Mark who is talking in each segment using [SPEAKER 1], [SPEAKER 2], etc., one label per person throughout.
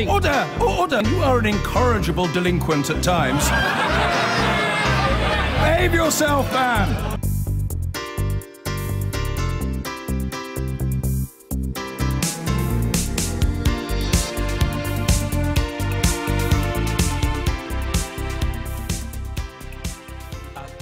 [SPEAKER 1] Order! Order! You are an incorrigible delinquent at times. Behave yourself, man!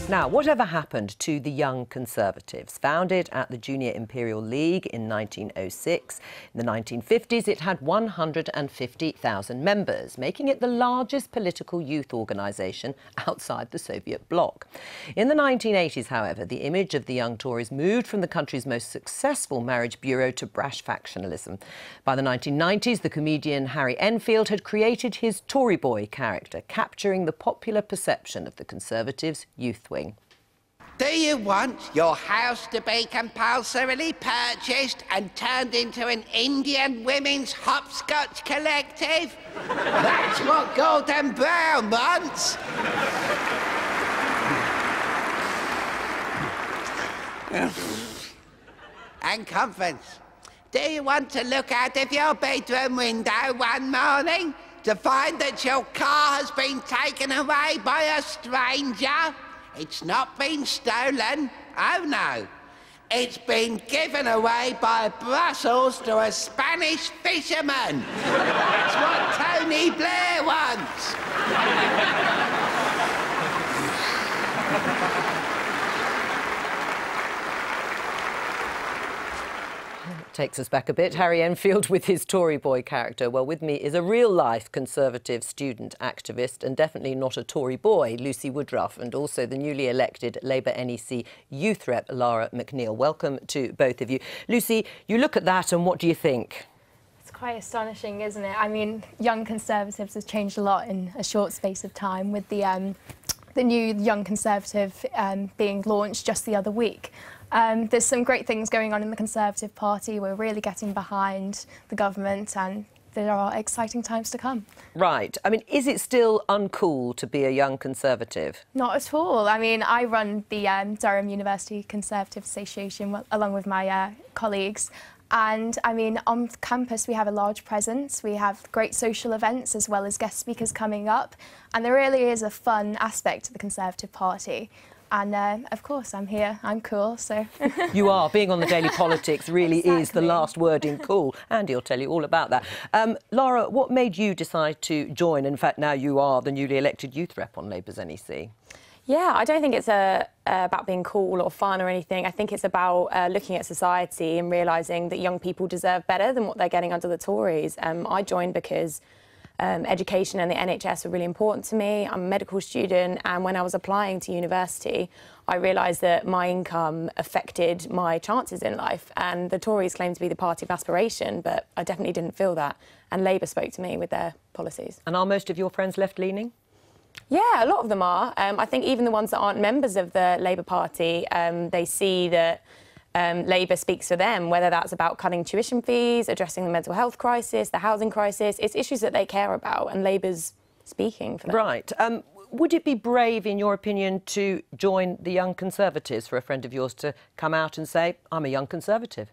[SPEAKER 2] Now, whatever happened to the Young Conservatives? Founded at the Junior Imperial League in 1906, in the 1950s it had 150,000 members, making it the largest political youth organisation outside the Soviet bloc. In the 1980s, however, the image of the Young Tories moved from the country's most successful marriage bureau to brash factionalism. By the 1990s, the comedian Harry Enfield had created his Tory boy character, capturing the popular perception of the Conservatives' youth wing.
[SPEAKER 3] Do you want your house to be compulsorily purchased and turned into an Indian women's hopscotch collective? That's what Gordon Brown wants. And conference. Do you want to look out of your bedroom window one morning to find that your car has been taken away by a stranger? It's not been stolen, oh no. It's been given away by Brussels to a Spanish fisherman. That's what Tony Blair wants.
[SPEAKER 2] Takes us back a bit. Harry Enfield with his Tory boy character. Well, with me is a real-life Conservative student activist and definitely not a Tory boy, Lucy Woodruff, and also the newly elected Labour NEC youth rep, Lara McNeil. Welcome to both of you. Lucy, you look at that and what do you think?
[SPEAKER 4] It's quite astonishing, isn't it? I mean, Young Conservatives has changed a lot in a short space of time with the new Young Conservative being launched just the other week. There's some great things going on in the Conservative Party. We're really getting behind the government and there are exciting times to come. Right.
[SPEAKER 2] I mean, is it still uncool to be a Young Conservative?
[SPEAKER 4] Not at all. I mean, I run the Durham University Conservative Association along with my colleagues. And, I mean, on campus we have a large presence, we have great social events as well as guest speakers coming up, and there really is a fun aspect to the Conservative Party. And, of course, I'm here, I'm cool, so...
[SPEAKER 2] You are. Being on the Daily Politics really is the last word in cool. Andy will tell you all about that. Lara, what made you decide to join? In fact, now you are the newly elected youth rep on Labour's NEC.
[SPEAKER 5] Yeah, I don't think it's about being cool or fun or anything. I think it's about looking at society and realising that young people deserve better than what they're getting under the Tories. I joined because education and the NHS were really important to me. I'm a medical student, and when I was applying to university, I realised that my income affected my chances in life. And the Tories claim to be the party of aspiration, but I definitely didn't feel that. And Labour spoke to me with their policies.
[SPEAKER 2] And are most of your friends left-leaning?
[SPEAKER 5] Yeah, a lot of them are. I think even the ones that aren't members of the Labour Party, they see that Labour speaks for them, whether that's about cutting tuition fees, addressing the mental health crisis, the housing crisis. It's issues that they care about, and Labour's speaking for them.
[SPEAKER 2] Right. Would it be brave, in your opinion, to join the Young Conservatives, for a friend of yours to come out and say, I'm a Young Conservative?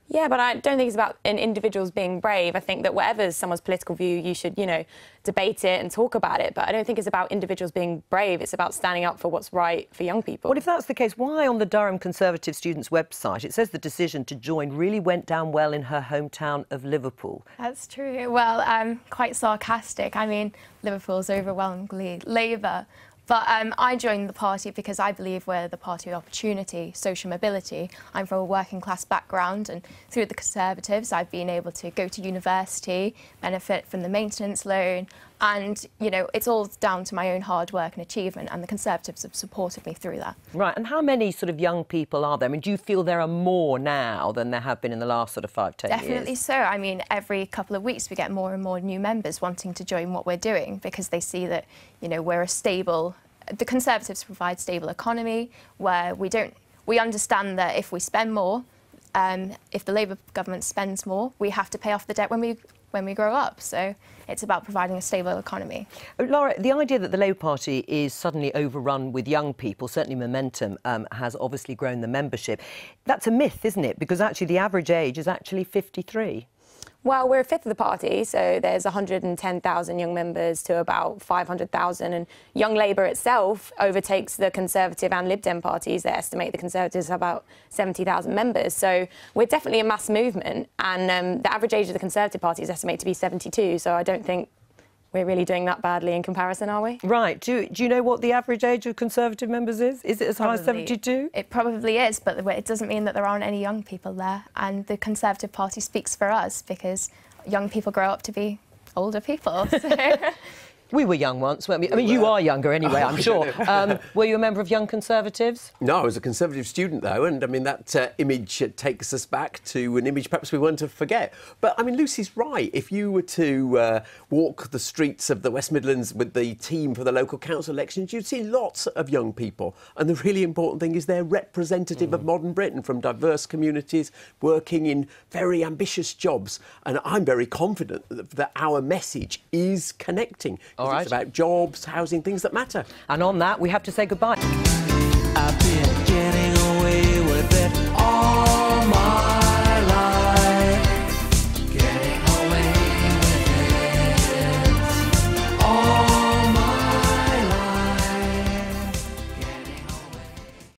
[SPEAKER 5] Yeah, but I don't think it's about individuals being brave. I think that whatever's someone's political view, you should, you know, debate it and talk about it. But I don't think it's about individuals being brave. It's about standing up for what's right for young people.
[SPEAKER 2] Well, if that's the case, why on the Durham Conservative Students' website it says the decision to join really went down well in her hometown of Liverpool?
[SPEAKER 4] That's true. Well, quite sarcastic. I mean, Liverpool's overwhelmingly Labour. But I joined the party because I believe we're the party of opportunity, social mobility. I'm from a working class background, and through the Conservatives I've been able to go to university, benefit from the maintenance loan, and, you know, it's all down to my own hard work and achievement, and the Conservatives have supported me through that.
[SPEAKER 2] Right, and how many sort of young people are there? I mean, do you feel there are more now than there have been in the last sort of 5-10 years?
[SPEAKER 4] Definitely so. I mean, every couple of weeks we get more and more new members wanting to join what we're doing because they see that, you know, we're a stable... The Conservatives provide stable economy where we understand that if we spend more, if the Labour government spends more, we have to pay off the debt when we grow up. So it's about providing a stable economy.
[SPEAKER 2] Lara, the idea that the Labour Party is suddenly overrun with young people, certainly Momentum has obviously grown the membership. That's a myth, isn't it? Because actually the average age is actually 53.
[SPEAKER 5] Well, we're a fifth of the party, so there's 110,000 young members to about 500,000, and Young Labour itself overtakes the Conservative and Lib Dem parties. They estimate the Conservatives have about 70,000 members, so we're definitely a mass movement, and the average age of the Conservative Party is estimated to be 72, so I don't think we're really doing that badly in comparison, are we?
[SPEAKER 2] Right. Do you know what the average age of Conservative members is? Is it as high as 72?
[SPEAKER 4] It probably is, but it doesn't mean that there aren't any young people there. And the Conservative Party speaks for us because young people grow up to be older people. So.
[SPEAKER 2] We were young once, weren't we? I mean, you are younger anyway, I'm sure. Were you a member of Young Conservatives?
[SPEAKER 6] No, I was a Conservative student, though, and, I mean, that image takes us back to an image perhaps we want to forget. But, I mean, Lucy's right. If you were to walk the streets of the West Midlands with the team for the local council elections, you'd see lots of young people. And the really important thing is they're representative of modern Britain, from diverse communities, working in very ambitious jobs. And I'm very confident that our message is connecting.
[SPEAKER 2] All right.
[SPEAKER 6] It's about jobs, housing, things that matter.
[SPEAKER 2] And on that, we have to say goodbye.